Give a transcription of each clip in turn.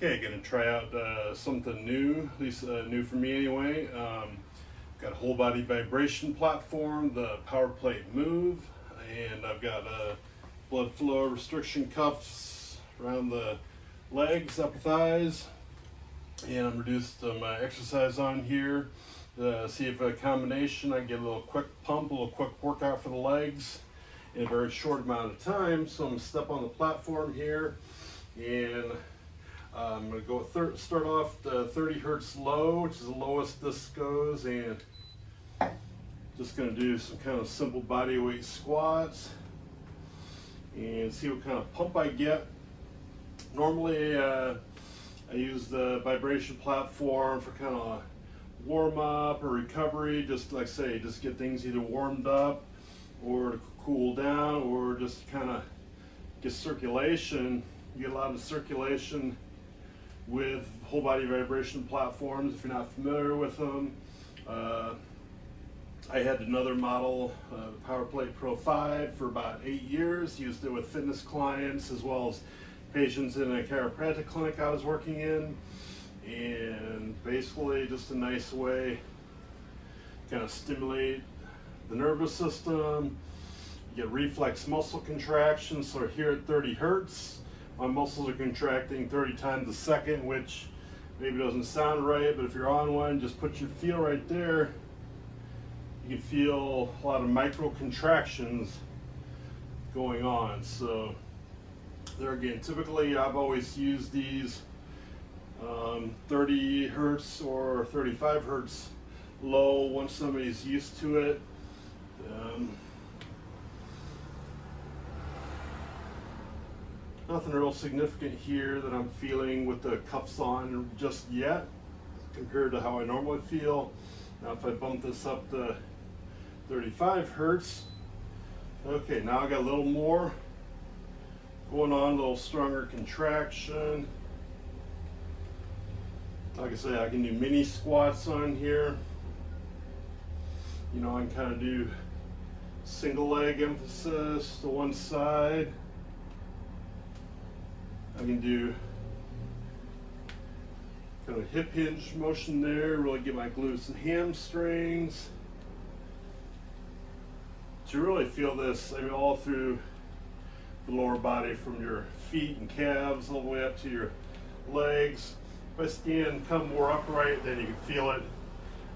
Okay, gonna try out something new, at least new for me anyway. Got a whole body vibration platform, the Power Plate Move, and I've got blood flow restriction cuffs around the legs, upper thighs, and I'm reduced some exercise on here to see if a combination I can get a little quick pump, a little quick workout for the legs in a very short amount of time. So I'm gonna step on the platform here, and I'm going to go start off the 30 hertz low, which is the lowest this goes, and just going to do some kind of simple body weight squats and see what kind of pump I get. Normally I use the vibration platform for kind of warm up or recovery, just like I say, just get things either warmed up or to cool down, or just kind of get circulation. You get a lot of circulation with whole body vibration platforms if you're not familiar with them. I had another model, Power Plate Pro 5, for about 8 years. Used it with fitness clients as well as patients in a chiropractic clinic I was working in, and basically just a nice way to kind of stimulate the nervous system. You get reflex muscle contractions. So here at 30 hertz, my muscles are contracting 30 times a second, which maybe doesn't sound right, but if you're on one, just put your feel right there. You can feel a lot of micro contractions going on. So there again, typically I've always used these 30 hertz or 35 hertz low once somebody's used to it. Nothing real significant here that I'm feeling with the cuffs on just yet compared to how I normally feel. Now if I bump this up to 35 hertz, okay, now I got a little more going on, a little stronger contraction. Like I say, I can do mini squats on here. You know, I can kind of do single leg emphasis to one side. I can do kind of hip hinge motion there, really get my glutes and hamstrings. To really feel this, I mean, all through the lower body, from your feet and calves all the way up to your legs. If I stand kind of more upright, then you can feel it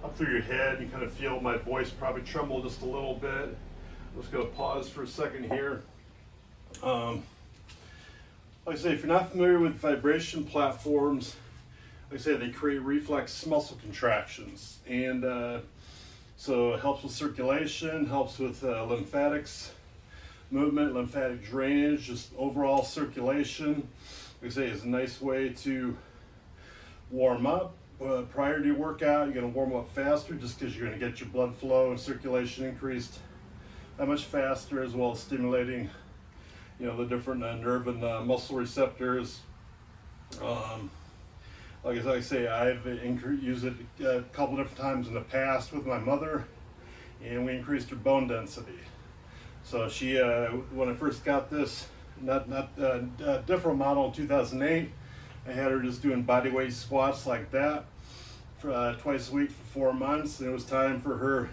up through your head. You kind of feel my voice probably tremble just a little bit. I'm just going to pause for a second here. Like I say, if you're not familiar with vibration platforms, like I say, they create reflex muscle contractions, and so it helps with circulation, helps with lymphatics movement, lymphatic drainage, just overall circulation. Like I say, it's a nice way to warm up. Prior to your workout, you're going to warm up faster just because you're going to get your blood flow and circulation increased that much faster, as well as stimulating, you know, the different nerve and muscle receptors. Like I say, I've used it a couple different times in the past with my mother, and we increased her bone density. So she, when I first got this, different model in 2008, I had her just doing body weight squats like that for, twice a week for 4 months, and it was time for her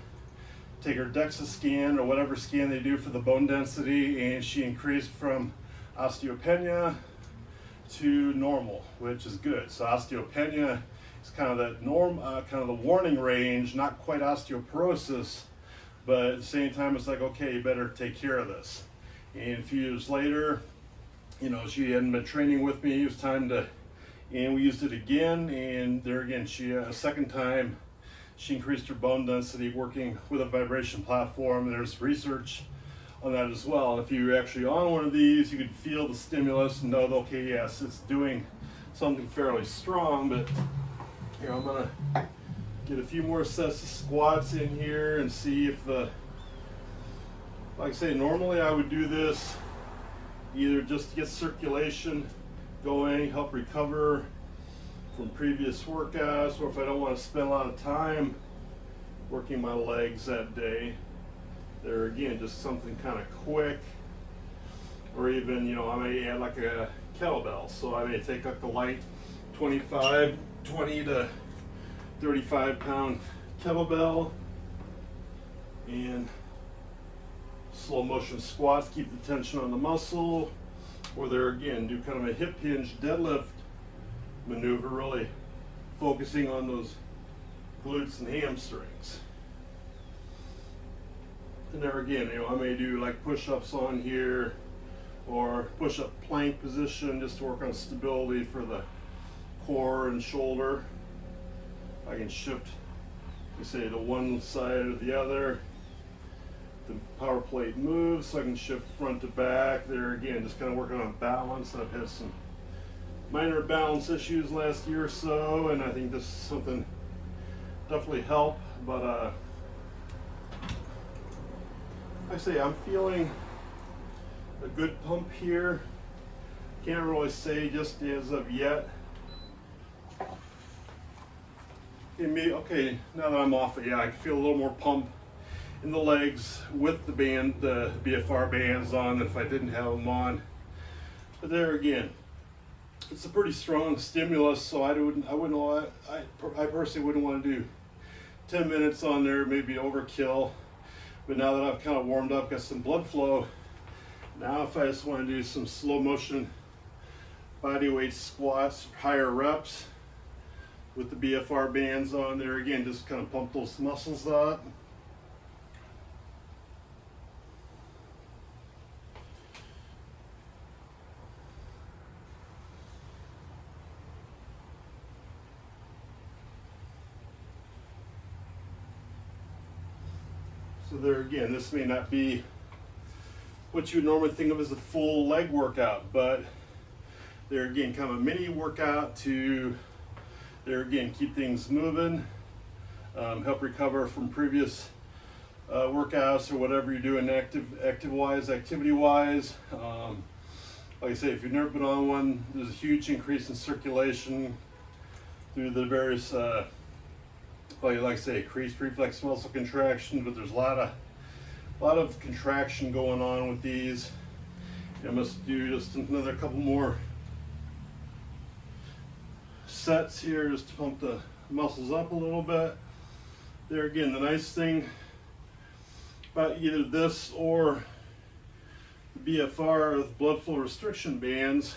take her DEXA scan or whatever scan they do for the bone density, and she increased from osteopenia to normal, which is good. So osteopenia is kind of that kind of the warning range, not quite osteoporosis, but at the same time it's like, okay, you better take care of this. And a few years later, you know, she hadn't been training with me, it was time to, and we used it again, and there again, she, a second time, she increased her bone density working with a vibration platform. There's research on that as well. If you're actually on one of these, you can feel the stimulus and know that, okay, yes, it's doing something fairly strong. But here, I'm gonna get a few more sets of squats in here and see if the, like I say, normally I would do this either just to get circulation going, help recover from previous workouts, or if I don't want to spend a lot of time working my legs that day, there again, just something kind of quick. Or even, you know, I may add like a kettlebell. So I may take like the light 20 to 35 pound kettlebell, and slow motion squats, keep the tension on the muscle. Or there again, do kind of a hip hinge deadlift maneuver, really focusing on those glutes and hamstrings. And there again, I may do like push-ups on here, or push-up plank position just to work on stability for the core and shoulder. I can shift, say, to one side or the other. The power plate moves, so I can shift front to back. There again, just kind of working on balance. I've had some minor balance issues last year or so, and I think this is something definitely help. But I say I'm feeling a good pump here. Can't really say just as of yet. Okay, now that I'm off it, yeah, I can feel a little more pump in the legs with the BFR bands on than if I didn't have them on. But there again, it's a pretty strong stimulus, so I personally wouldn't want to do 10 minutes on there, maybe overkill. But now that I've kind of warmed up, got some blood flow, now if I just want to do some slow motion body weight squats, higher reps with the BFR bands on there, again, just kind of pump those muscles up. So there again, this may not be what you would normally think of as a full leg workout, but there again, kind of a mini workout to, there again, keep things moving, help recover from previous workouts or whatever you're doing activity-wise. Like I say, if you've never been on one, there's a huge increase in circulation through the various like I say, increased reflex muscle contraction, but there's a lot of contraction going on with these. I must do just another couple more sets here just to pump the muscles up a little bit. There again, the nice thing about either this or the BFR with blood flow restriction bands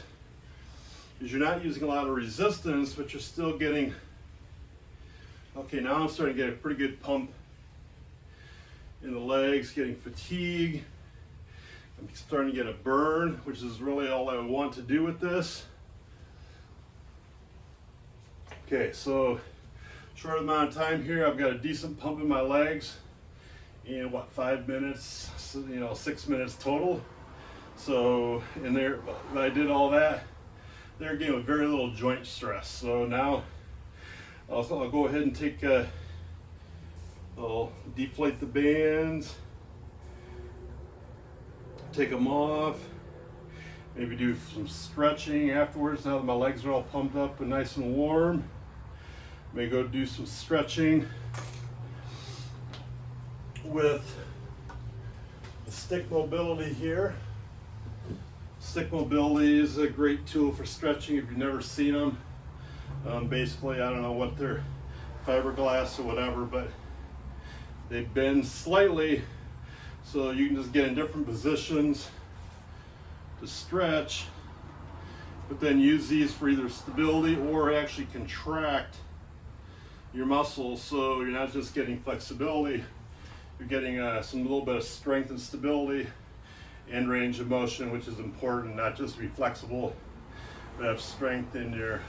is you're not using a lot of resistance, but you're still getting, okay, now I'm starting to get a pretty good pump in the legs, getting fatigue. I'm starting to get a burn, which is really all I want to do with this. Okay, so short amount of time here, I've got a decent pump in my legs in what, 5 minutes, 6 minutes total. So in there, I did all that there again with very little joint stress. So now I'll go ahead and take I'll deflate the bands, take them off, maybe do some stretching afterwards now that my legs are all pumped up and nice and warm. May go do some stretching with the stick mobility here. Stick mobility is a great tool for stretching if you've never seen them. Basically, I don't know what they're, fiberglass or whatever, but they bend slightly so you can just get in different positions to stretch, but then use these for either stability or actually contract your muscles, so you're not just getting flexibility, you're getting some little bit of strength and stability and range of motion, which is important, not just to be flexible, but have strength in your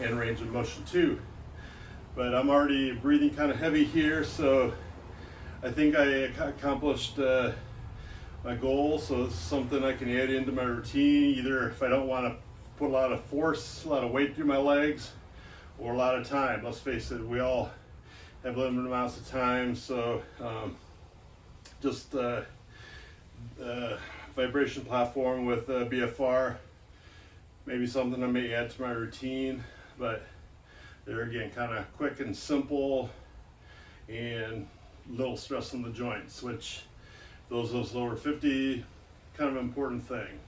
and range of motion too. But I'm already breathing kind of heavy here, so I think I accomplished my goal. So this is something I can add into my routine, either if I don't want to put a lot of force, a lot of weight through my legs, or a lot of time. Let's face it, we all have limited amounts of time, so just vibration platform with BFR, maybe something I may add to my routine, but there again, kind of quick and simple and little stress on the joints, which those lower 50, kind of an important thing.